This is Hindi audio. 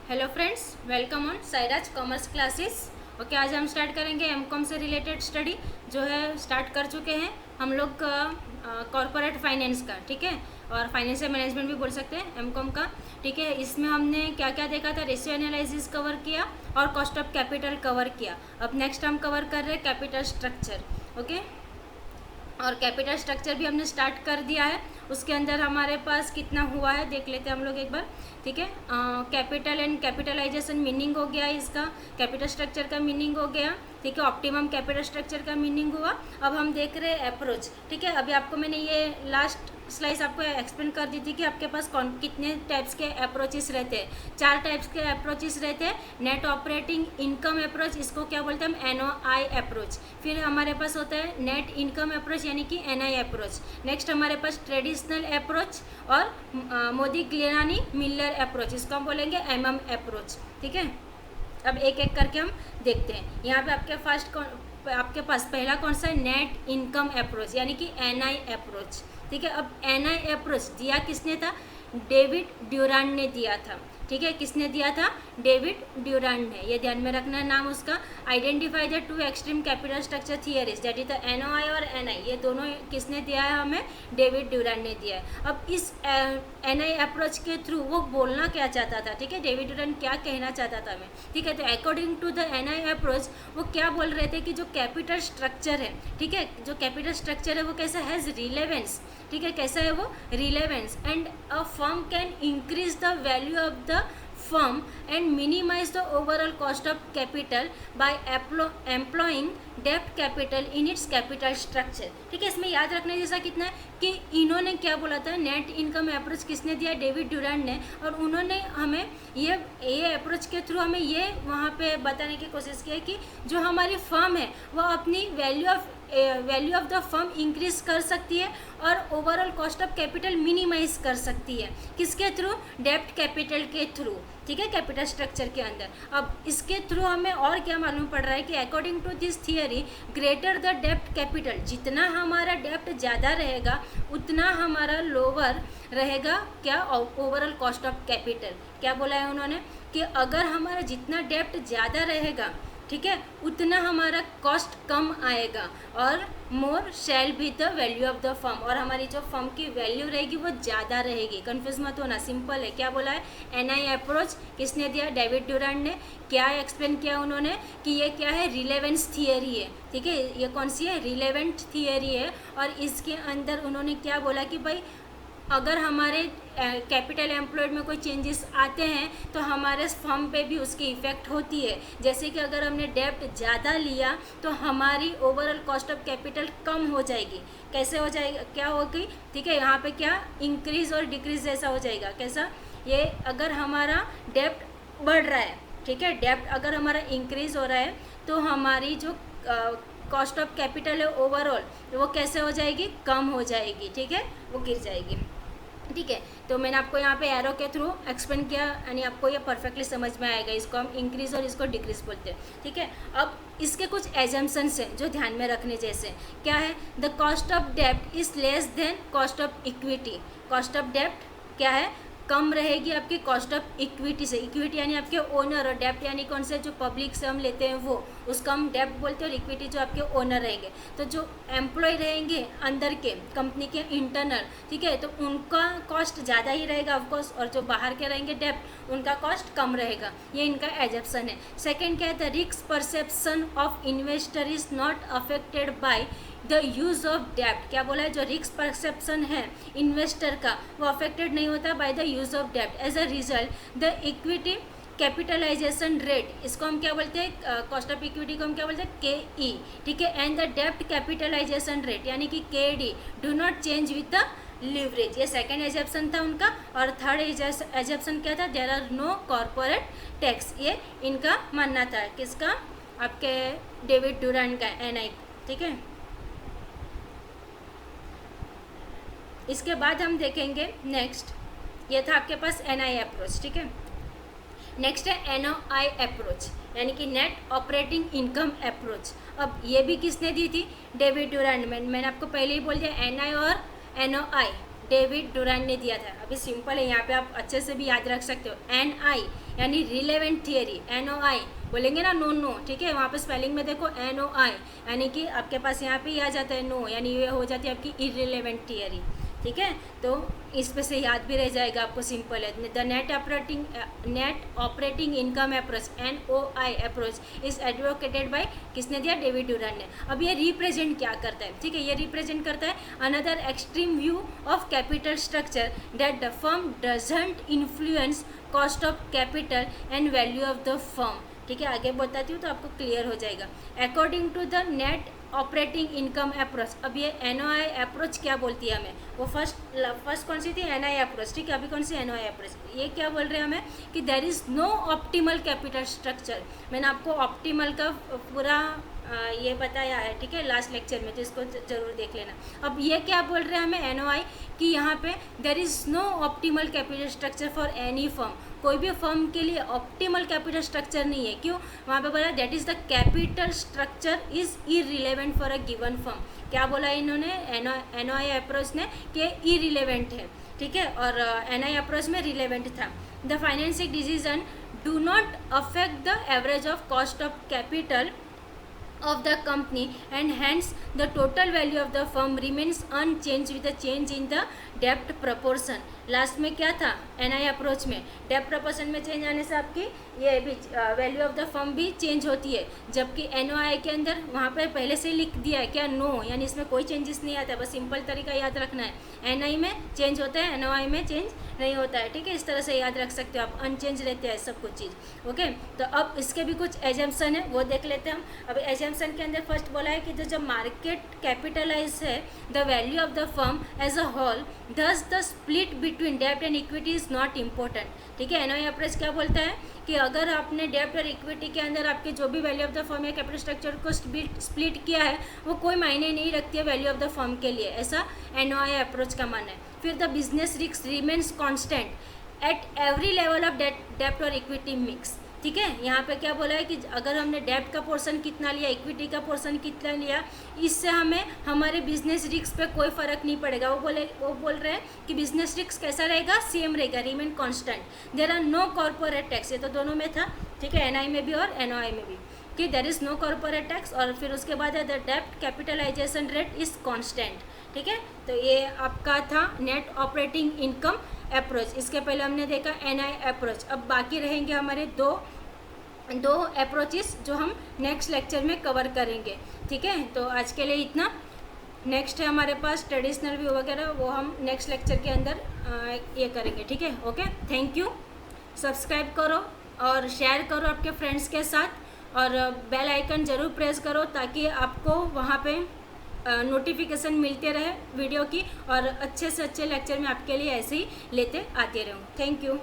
Hello friends, welcome on Sairaj commerce classes. Okay, आज हम स्टार्ट करेंगे एमकॉम से रिलेटेड स्टडी जो है स्टार्ट कर चुके हैं हम लोग कॉरपोरेट फाइनेंस का, ठीक है, और फाइनेंशियल मैनेजमेंट भी बोल सकते हैं एमकॉम का, ठीक है। इसमें हमने क्या क्या देखा था, रेशियो एनालिसिस कवर किया और कॉस्ट ऑफ कैपिटल कवर किया। अब नेक्स्ट हम कवर कर रहे हैं कैपिटल स्ट्रक्चर, ओके। और कैपिटल स्ट्रक्चर भी हमने स्टार्ट कर दिया है। उसके अंदर हमारे पास कितना हुआ है देख लेते हैं हम लोग एक बार, ठीक है। कैपिटल एंड कैपिटलाइजेशन मीनिंग हो गया इसका, कैपिटल स्ट्रक्चर का मीनिंग हो गया, ठीक है। ऑप्टिमम कैपिटल स्ट्रक्चर का मीनिंग हुआ। अब हम देख रहे हैं अप्रोच, ठीक है। अभी आपको मैंने ये लास्ट स्लाइस आपको एक्सप्लेन कर दी थी कि आपके पास कितने टाइप्स के अप्रोचेस रहते हैं। 4 टाइप्स के अप्रोचेस रहते हैं। नेट ऑपरेटिंग इनकम अप्रोच, इसको क्या बोलते हैं हम, NOI अप्रोच। फिर हमारे पास होता है नेट इनकम अप्रोच यानी कि NI अप्रोच। नेक्स्ट हमारे पास ट्रेडिशनल अप्रोच और मोदी-गिलानी मिलर अप्रोच, इसको हम बोलेंगे MM अप्रोच, ठीक है। अब एक एक करके हम देखते हैं। यहाँ पे आपके पास पहला कौन सा है, नेट इनकम अप्रोच यानी कि NI अप्रोच, ठीक है। अब NI अप्रोच दिया किसने था, डेविड ड्यूरांड ने दिया था, ठीक है। किसने दिया था, डेविड ड्यूरांड ने, ये ध्यान में रखना है नाम उसका। Identify the 2 extreme capital structure theories, that is the NOI और NI, ये दोनों किसने दिया है हमें, डेविड ड्यूरांड ने दिया है। अब इस NI अप्रोच के थ्रू वो बोलना क्या चाहता था, ठीक है, डेविड ड्यूरांड क्या कहना चाहता था हमें, ठीक है। तो according to the NI approach वो क्या बोल रहे थे कि जो कैपिटल स्ट्रक्चर है, ठीक है, जो कैपिटल स्ट्रक्चर है वो कैसा हैज़ रिलेवेंस, ठीक है, कैसा है वो, relevance, and a firm can increase the value of the firm and minimize the overall cost of capital by employing debt capital in its capital structure, ठीक है। इसमें याद रखने जैसा कितना है कि इन्होंने क्या बोला था, नेट इनकम अप्रोच किसने दिया, डेविड ड्यूरांड ने, और उन्होंने हमें ये अप्रोच के थ्रू हमें ये वहाँ पे बताने की कोशिश की है कि जो हमारी फर्म है वो अपनी value of the firm increase कर सकती है और overall cost of capital minimize कर सकती है, किसके थ्रू, डेप्ट कैपिटल के थ्रू, ठीक है, कैपिटल स्ट्रक्चर के अंदर। अब इसके थ्रू हमें और क्या मालूम पड़ रहा है कि according to this theory greater the डेप्ट कैपिटल, जितना हमारा डेप्ट ज़्यादा रहेगा उतना हमारा लोअर रहेगा क्या, ओवरऑल कॉस्ट ऑफ कैपिटल। क्या बोला है उन्होंने कि अगर हमारा जितना डेप्ट ज़्यादा रहेगा, ठीक है, उतना हमारा कॉस्ट कम आएगा और more shall be the value of the firm, और हमारी जो फर्म की वैल्यू रहेगी वो ज़्यादा रहेगी। कंफ्यूज मत होना, सिंपल है। क्या बोला है, NI अप्रोच किसने दिया, डेविड ड्यूरांड ने। क्या एक्सप्लेन किया उन्होंने कि ये क्या है, रिलेवेंस थियरी है, ठीक है, ये कौन सी है, रिलेवेंट थियरी है। और इसके अंदर उन्होंने क्या बोला कि भाई अगर हमारे कैपिटल एम्प्लॉयड में कोई चेंजेस आते हैं तो हमारे फर्म पे भी उसकी इफ़ेक्ट होती है। जैसे कि अगर हमने डेप्ट ज़्यादा लिया तो हमारी ओवरऑल कॉस्ट ऑफ कैपिटल कम हो जाएगी। कैसे हो जाएगा, क्या होगी, ठीक है, यहाँ पे क्या इंक्रीज और डिक्रीज जैसा हो जाएगा। कैसा, ये अगर हमारा डेप्ट बढ़ रहा है, ठीक है, डेप्ट अगर हमारा इंक्रीज हो रहा है तो हमारी जो कॉस्ट ऑफ कैपिटल है ओवरऑल वो कैसे हो जाएगी, कम हो जाएगी, ठीक है, वो गिर जाएगी, ठीक है। तो मैंने आपको यहाँ पे एरो के थ्रू एक्सप्लेन किया यानी आपको ये परफेक्टली समझ में आएगा। इसको हम इंक्रीज और इसको डिक्रीज बोलते हैं, ठीक है। अब इसके कुछ एजम्पशंस हैं जो ध्यान में रखने जैसे। क्या है, द कॉस्ट ऑफ डेप्ट is less than cost of equity. Cost of डेप्ट क्या है, कम रहेगी आपकी कॉस्ट ऑफ इक्विटी से। इक्विटी यानी आपके ओनर, और डेप्ट यानी कौन से, जो पब्लिक से हम लेते हैं वो, उसका हम डेप्ट बोलते हैं, और इक्विटी जो आपके ओनर रहेंगे। तो जो एम्प्लॉय रहेंगे अंदर के कंपनी के इंटरनल, ठीक है, तो उनका कॉस्ट ज़्यादा ही रहेगा ऑफकोर्स, और जो बाहर के रहेंगे डेप्ट उनका कॉस्ट कम रहेगा। ये इनका एजप्शन है। सेकेंड क्या है, the risk perception of investor is not affected by the use of डेप्ट। क्या बोला है, जो रिस्क परसेप्शन है इन्वेस्टर का वो अफेक्टेड नहीं होता बाय द यूज़ ऑफ डेप्ट। As a result the equity capitalization rate, इसको हम क्या बोलते हैं, कॉस्ट ऑफ इक्विटी को हम क्या बोलते हैं, KE, ठीक है, एंड द डेप्ट कैपिटलाइजेशन रेट यानी कि KD do not change with the leverage. ये सेकेंड एजप्शन था उनका। और थर्ड एजप्शन क्या था, there are no corporate tax. ये इनका मानना था, किसका, आपके डेविड ड्यूरांड का, NI, ठीक है। इसके बाद हम देखेंगे नेक्स्ट, ये था आपके पास NI अप्रोच, ठीक है। नेक्स्ट है NOI अप्रोच यानी कि नेट ऑपरेटिंग इनकम अप्रोच। अब ये भी किसने दी थी, डेविड ड्यूरांड। मैंने आपको पहले ही बोल दिया NI और NOI डेविड डुरान ने दिया था। अभी सिंपल है, यहाँ पे आप अच्छे से भी याद रख सकते हो। NI यानी रिलेवेंट थियरी, NOI बोलेंगे ना, नो नो, ठीक है, वहाँ पे स्पेलिंग में देखो NOI, यानी कि आपके पास यहाँ पे ही आ जाता है नो, यानी ये हो जाती है आपकी इररिलेवेंट थियरी, ठीक है। तो इस पे से याद भी रह जाएगा आपको, सिंपल है। The net operating income approach, NOI approach is advocated by, किसने दिया, डेविड डुरान ने। अब ये रिप्रेजेंट क्या करता है, ठीक है, ये रिप्रेजेंट करता है another extreme view of capital structure that the firm doesn't influence cost of capital and value of the firm, ठीक है। आगे बताती हूँ तो आपको क्लियर हो जाएगा। According to the net operating income approach, अब ये NOI अप्रोच क्या बोलती है हमें, वो फर्स्ट कौन सी थी, NI अप्रोच, ठीक है। अभी कौन सी, NOI अप्रोच। ये क्या बोल रहे हैं हमें कि there is no optimal capital structure. मैंने आपको ऑप्टिमल का पूरा ये बताया है, ठीक है, लास्ट लेक्चर में, तो इसको जरूर देख लेना। अब ये क्या बोल रहे हैं हमें NOI कि यहाँ पे there is no optimal capital structure for any firm, कोई भी फर्म के लिए ऑप्टिमल कैपिटल स्ट्रक्चर नहीं है। क्यों, वहाँ पे बोला that is the capital structure is irrelevant for a given firm. क्या बोला इन्होंने, NOI अप्रोच ने, कि इररिलेवेंट है, ठीक है, और NI अप्रोच में रिलेवेंट था। The financial decision do not affect the average of cost of capital of the company and hence the total value of the firm remains unchanged with the change in the debt proportion। Last में क्या था, NI अप्रोच में डेप्ट प्रपोर्शन में चेंज आने से आपकी ये भी वैल्यू ऑफ द फर्म भी चेंज होती है, जबकि NOI के अंदर वहाँ पर पहले से लिख दिया है क्या, नो, यानी इसमें कोई चेंजेस नहीं आता है, बस सिंपल तरीका याद रखना है। NI में चेंज होता है, NOI में चेंज नहीं होता है, ठीक है। इस तरह से याद रख सकते हो आप, अनचेंज रहते हैं सब कुछ चीज़, ओके। तो अब इसके भी कुछ एजम्पशन है, वो देख लेते हैं हम। अब एजम्पशन के अंदर फर्स्ट बोला है कि जो जब मार्केट कैपिटलाइज है the value of the firm as a whole, thus the split between डेब्ट and equity is not important, ठीक है। NOI अप्रोच क्या बोलता है कि अगर आपने डेब्ट और इक्विटी के अंदर आपके जो भी वैल्यू ऑफ द फर्म या कैपिटल स्ट्रक्चर को स्प्लिट किया है, वो कोई मायने नहीं रखती है वैल्यू ऑफ द फर्म के लिए, ऐसा NOI अप्रोच का मानना है। फिर the business risk remains constant at every level of डेब्ट और इक्विटी मिक्स, ठीक है। यहाँ पे क्या बोला है कि अगर हमने डेब्ट का पोर्शन कितना लिया, इक्विटी का पोर्शन कितना लिया, इससे हमें हमारे बिजनेस रिस्क पे कोई फ़र्क नहीं पड़ेगा। वो बोल रहे हैं कि बिजनेस रिस्क कैसा रहेगा, सेम रहेगा, remain constant. There are no corporate tax, ये तो दोनों में था, ठीक है, NI में भी और NOI में भी, कि there is no corporate tax. और फिर उसके बाद है द डेब्ट कैपिटलाइजेशन रेट इज़ कांस्टेंट, ठीक है। तो ये आपका था नेट ऑपरेटिंग इनकम अप्रोच। इसके पहले हमने देखा NI अप्रोच। अब बाकी रहेंगे हमारे दो अप्रोचेस जो हम नेक्स्ट लेक्चर में कवर करेंगे, ठीक है। तो आज के लिए इतना। नेक्स्ट है हमारे पास ट्रेडिशनल व्यू वगैरह, वो हम नेक्स्ट लेक्चर के अंदर ये करेंगे, ठीक है, ओके। Thank you. सब्सक्राइब करो और शेयर करो आपके फ्रेंड्स के साथ, और बेल आइकन ज़रूर प्रेस करो ताकि आपको वहाँ पे नोटिफिकेशन मिलते रहे वीडियो की, और अच्छे से अच्छे लेक्चर में आपके लिए ऐसे ही लेते आते रहूँ। Thank you.